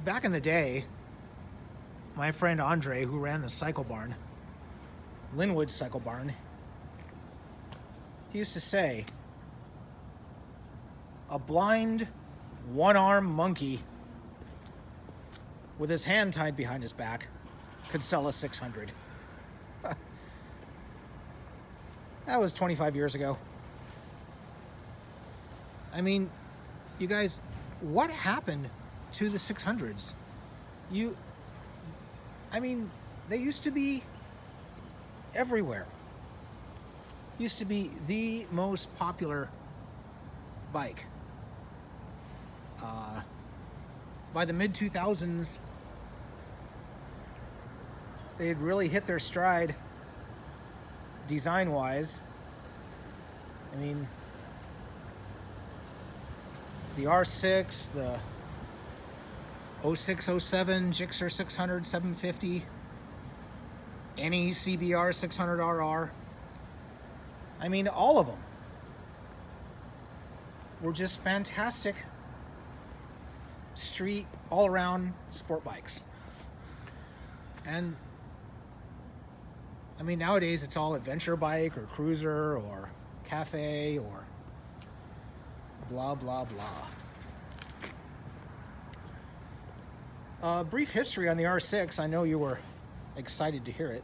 Back in the day, my friend Andre, who ran the cycle barn, Linwood Cycle Barn, he used to say, a blind, one-armed monkey with his hand tied behind his back could sell a 600. That was 25 years ago. I mean, you guys, what happened to the 600s? I mean, they used to be everywhere. Used to be the most popular bike. By the mid-2000s, they had really hit their stride design-wise. I mean, the R6, the 06, 07 Gixxer 600, 750, any CBR 600RR. I mean, all of them were just fantastic street, all-around sport bikes. And I mean, nowadays it's all adventure bike or cruiser or cafe or blah, blah, blah. Brief history on the R6. I know you were excited to hear it.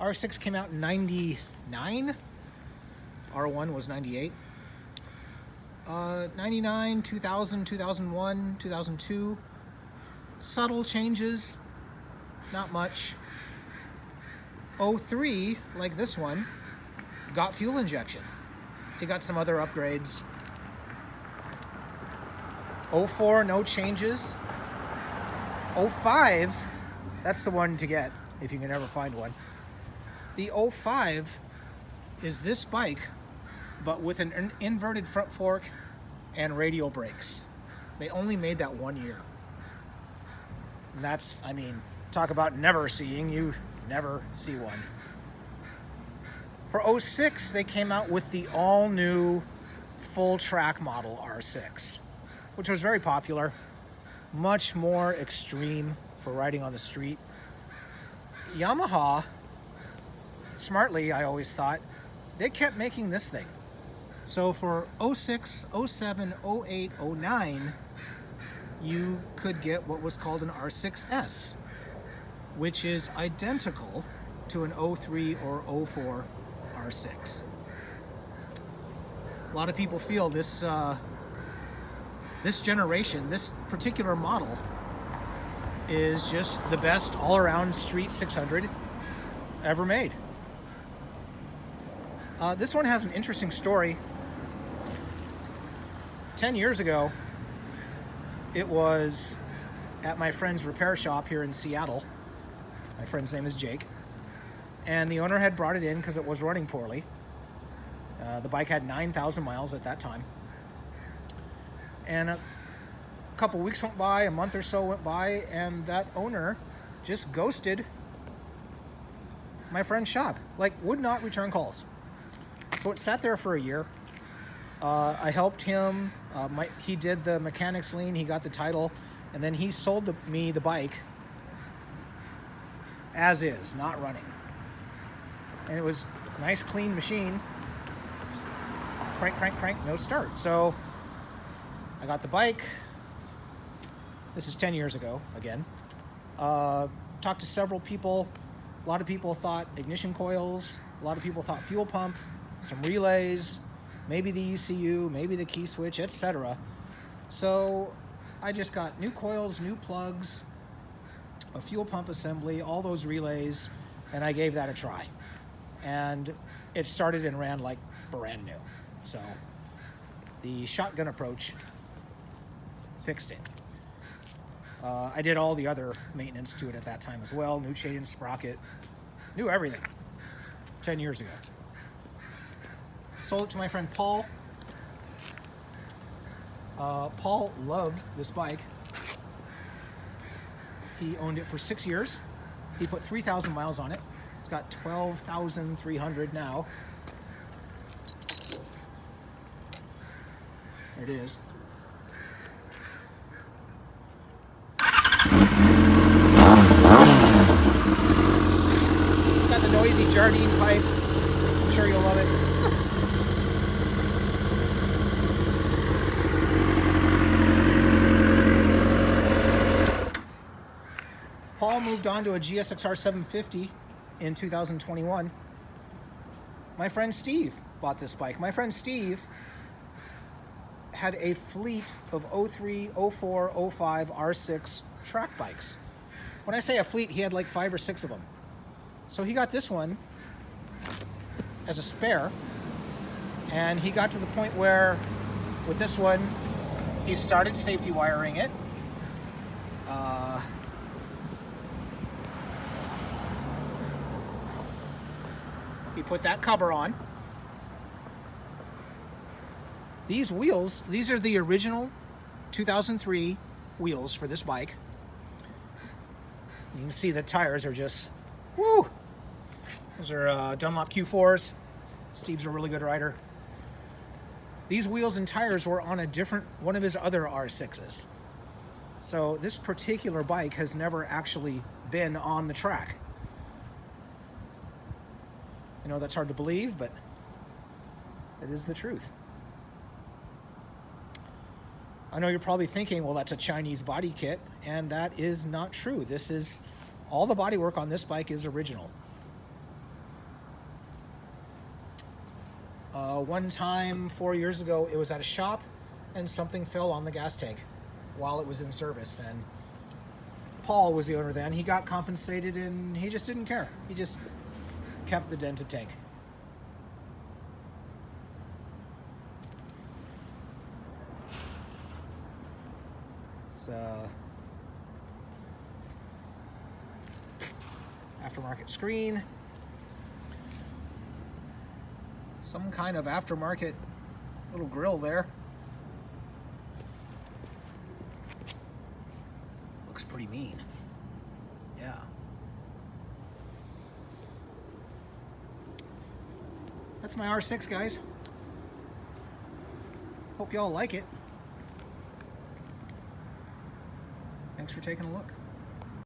R6 came out in 99. R1 was 98. 99, 2000, 2001, 2002. Subtle changes, not much. 03, like this one, got fuel injection. It got some other upgrades. 04, no changes. 05, that's the one to get if you can ever find one. The 05 is this bike, but with an inverted front fork and radial brakes. They only made that 1 year. And that's, I mean, talk about never seeing, you never see one. For 06, they came out with the all-new full track model R6, which was very popular, much more extreme for riding on the street. Yamaha, smartly, I always thought, they kept making this thing. So for 06, 07, 08, 09, you could get what was called an R6S, which is identical to an 03 or 04 R6. A lot of people feel this this generation, this particular model, is just the best all-around street 600 ever made. This one has an interesting story. 10 years ago, it was at my friend's repair shop here in Seattle. My friend's name is Jake. And the owner had brought it in because it was running poorly. The bike had 9,000 miles at that time. And a couple weeks went by, a month or so went by, and that owner just ghosted my friend's shop. Like, would not return calls. So it sat there for a year. I helped him. He did the mechanics lien. He got the title. And then he sold me the bike as is, not running. And it was a nice, clean machine. Just crank, crank, crank, no start. So I got the bike. This is 10 years ago, again. Talked to several people. A lot of people thought ignition coils. A lot of people thought fuel pump, some relays, maybe the ECU, maybe the key switch, etc. So I just got new coils, new plugs, a fuel pump assembly, all those relays, and I gave that a try. And it started and ran like brand new. So the shotgun approach fixed it. I did all the other maintenance to it at that time as well. New chain and sprocket, knew everything 10 years ago. Sold it to my friend Paul. Paul loved this bike. He owned it for 6 years. He put 3,000 miles on it. It's got 12,300 now. There it is. Jardine pipe. I'm sure you'll love it. Paul moved on to a GSXR 750 in 2021. My friend Steve bought this bike. My friend Steve had a fleet of 03, 04, 05, R6 track bikes. When I say a fleet, he had like 5 or 6 of them. So he got this one as a spare, and he got to the point where with this one, he started safety wiring it. He put that cover on. These wheels, these are the original 2003 wheels for this bike. You can see the tires are just, woo! Those are Dunlop Q4s. Steve's a really good rider. These wheels and tires were on a different, one of his other R6s. So this particular bike has never actually been on the track. I know that's hard to believe, but it is the truth. I know you're probably thinking, well, that's a Chinese body kit, and that is not true. This is, all the bodywork on this bike is original. One time, 4 years ago, it was at a shop, and something fell on the gas tank while it was in service, and Paul was the owner then. He got compensated, and he just didn't care. He just kept the dented tank. So, aftermarket screen. Some kind of aftermarket little grill there. Looks pretty mean. Yeah. That's my R6, guys. Hope y'all like it. Thanks for taking a look.